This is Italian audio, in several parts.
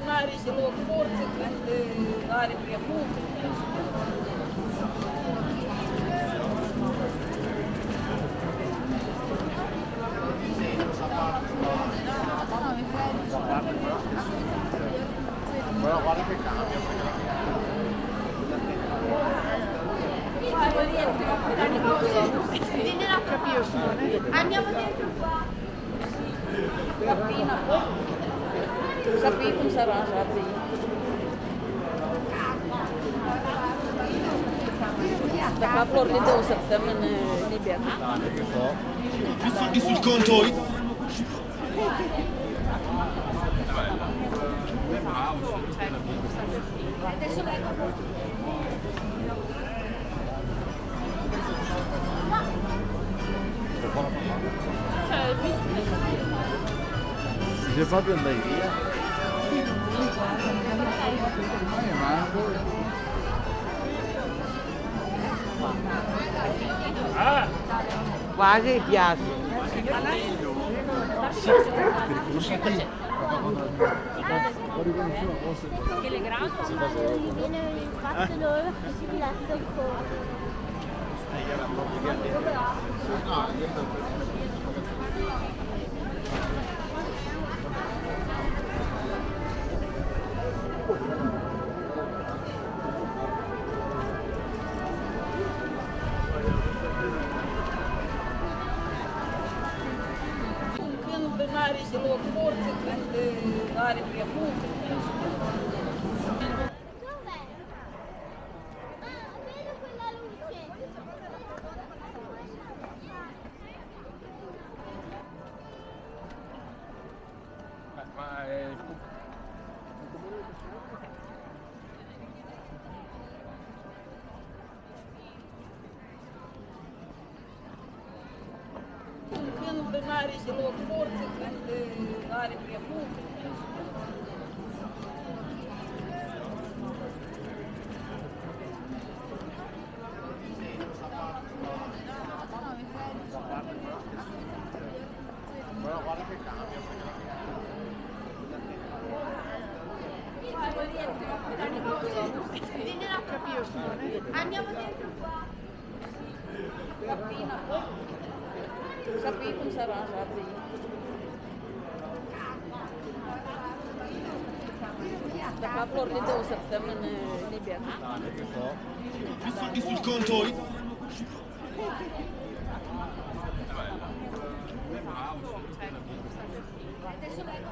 primarii și loc forță când are prea mult. Però guarda che cambia. Vieni là proprio. Andiamo dentro qua. Capina, capì cum si arrangia qui. Da fa flor le 2 săptămâni liber. Più soldi sul conto. Adesso vengo. C'è proprio lei via. Quasi piace. Viene fatto loro che si rilassa un po'. Când primarii și loc forță când are prea mult. Dov'è? Ah, vedo quella luce. Ma Când primarii și loc forță când are prea mult. Però guarda che cambia. Vieni là proprio. Andiamo dentro qua. Capina, capì cum si arrangia qui. Da fa flor le 2 săptămâni liber. Più soldi sul conto. Adesso vengo.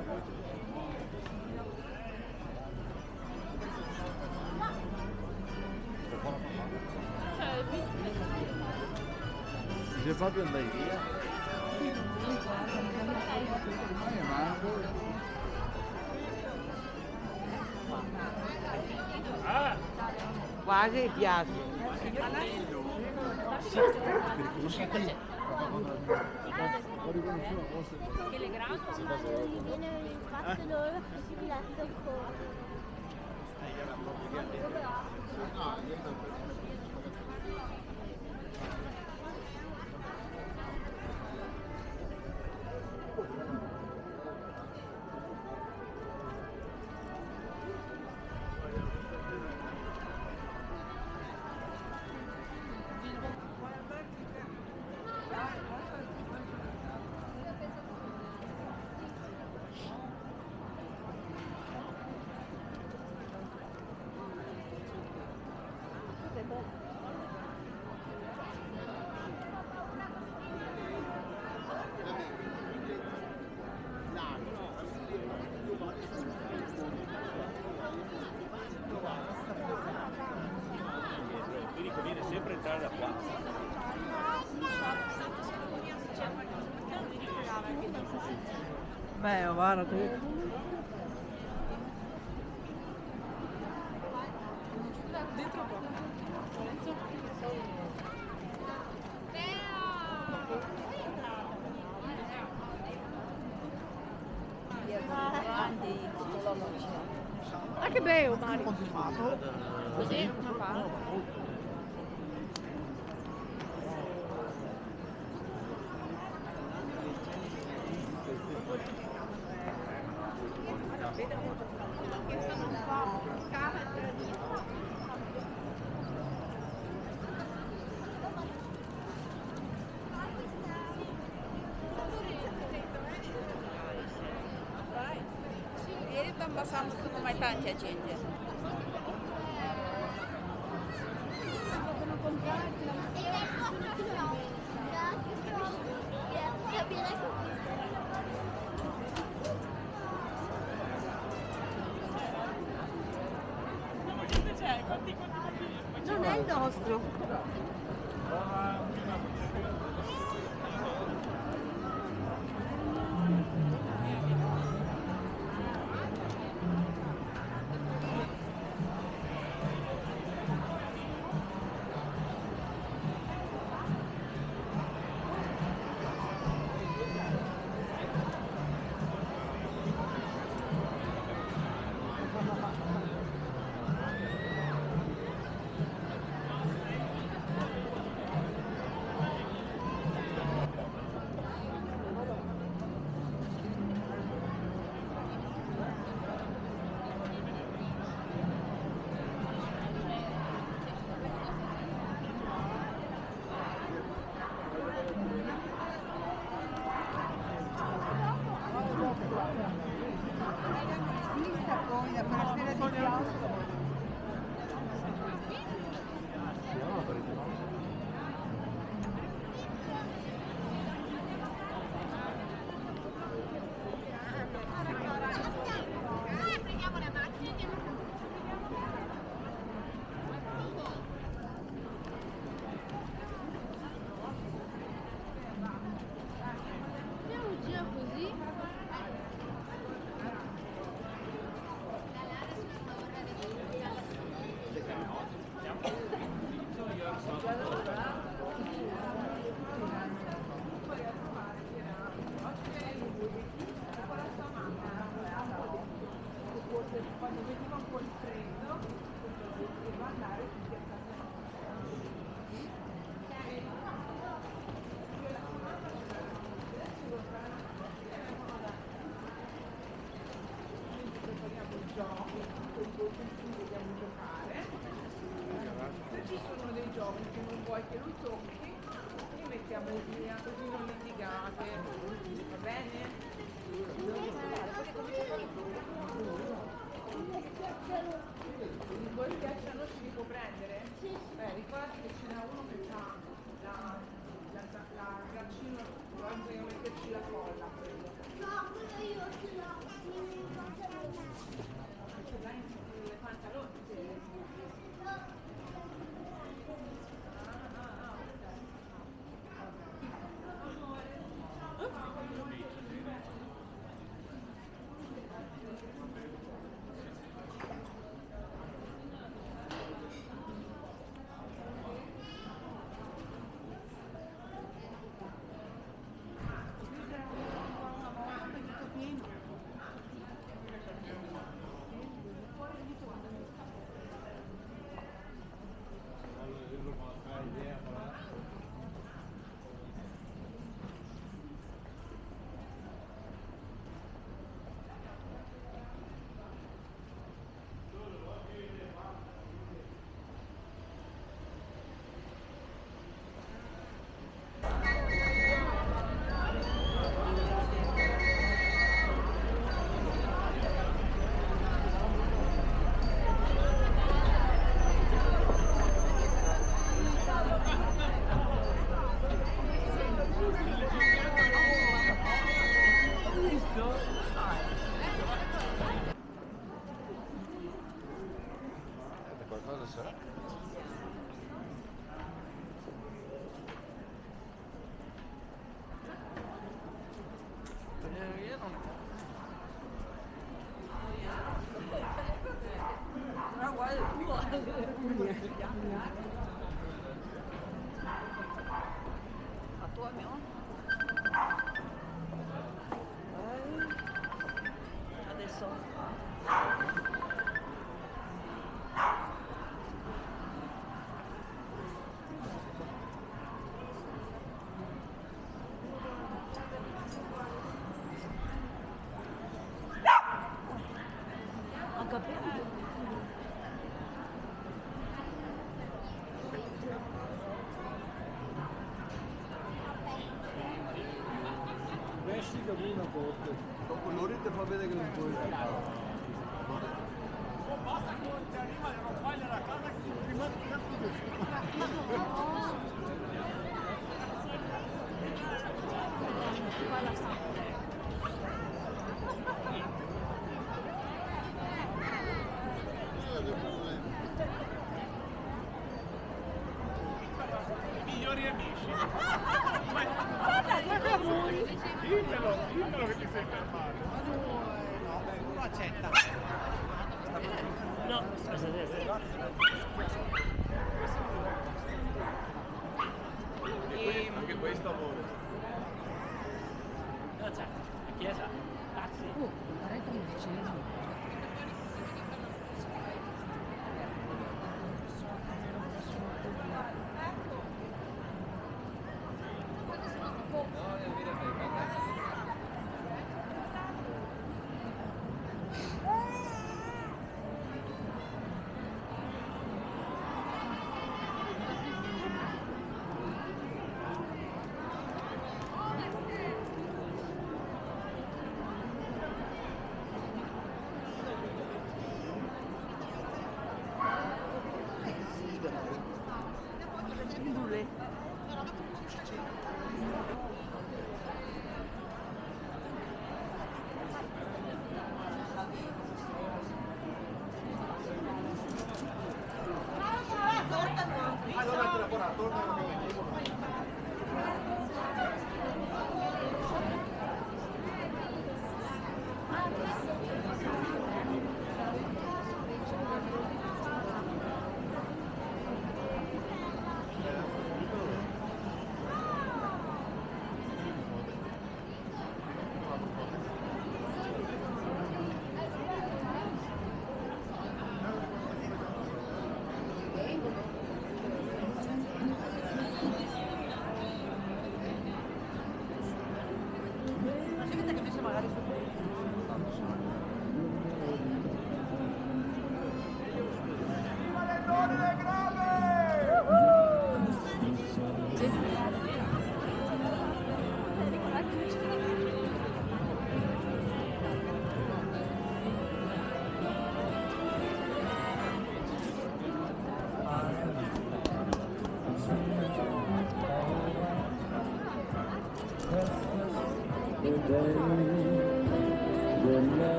C'è proprio lei via. Quasi piace. Viene fatto loro che si rilassa un po'. sempre entrare da qua. Beh, guarda tu. Dentro qua. Ah, che bello, Mario. Così, una parte. passando sono mai tanti a gente. Devono comprarti la non è il nostro. Se ci sono dei giochi che non vuoi che lui tocchi, li mettiamo via, così non litigate, va bene? Voi schiacciano ci può prendere? Ricordati che ce n'è uno che ha la braccino, bisogna metterci la colla. No, quello io ce l'ho. Ce l'hai nei pantaloni? Qualcosa sarà? Io non... Però guarda il culo. A tua mio? Adesso. Ho capito. Vesti che una porta. Dopo l'ora ti fa vedere che non puoi. miei amici. Guarda che vuoi. Dimmelo che ti sei fermato. Uno accetta. No, Anche questo amore. no, c'è la chiesa, taxi. 40 undicesimo.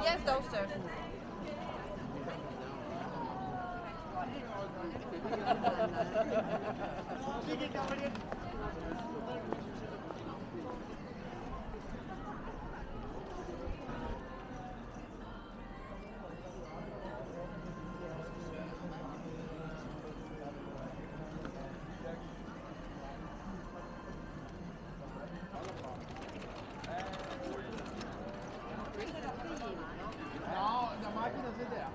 Yes, downstairs. No, la macchina sedea.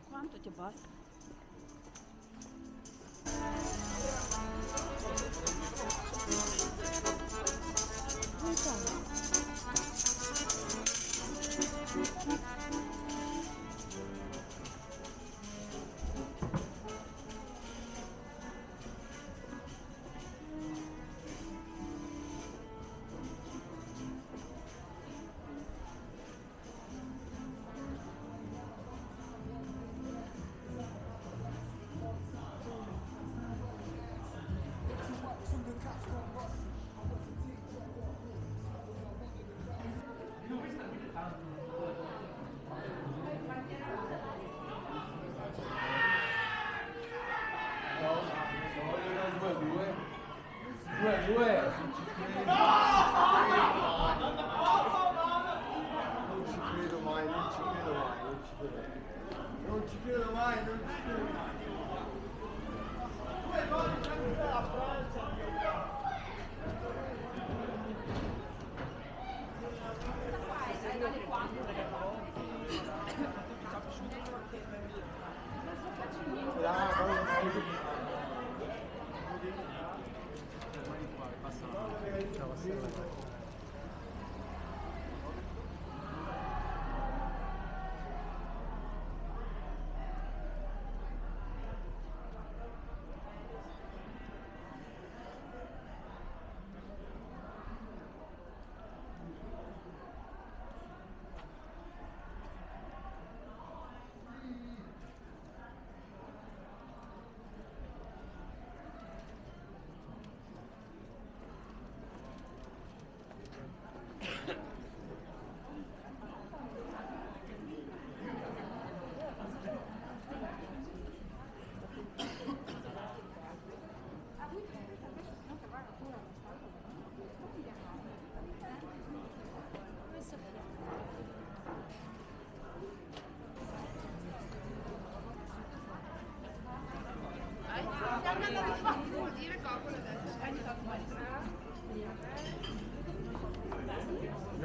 Quanto ti basta?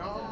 No.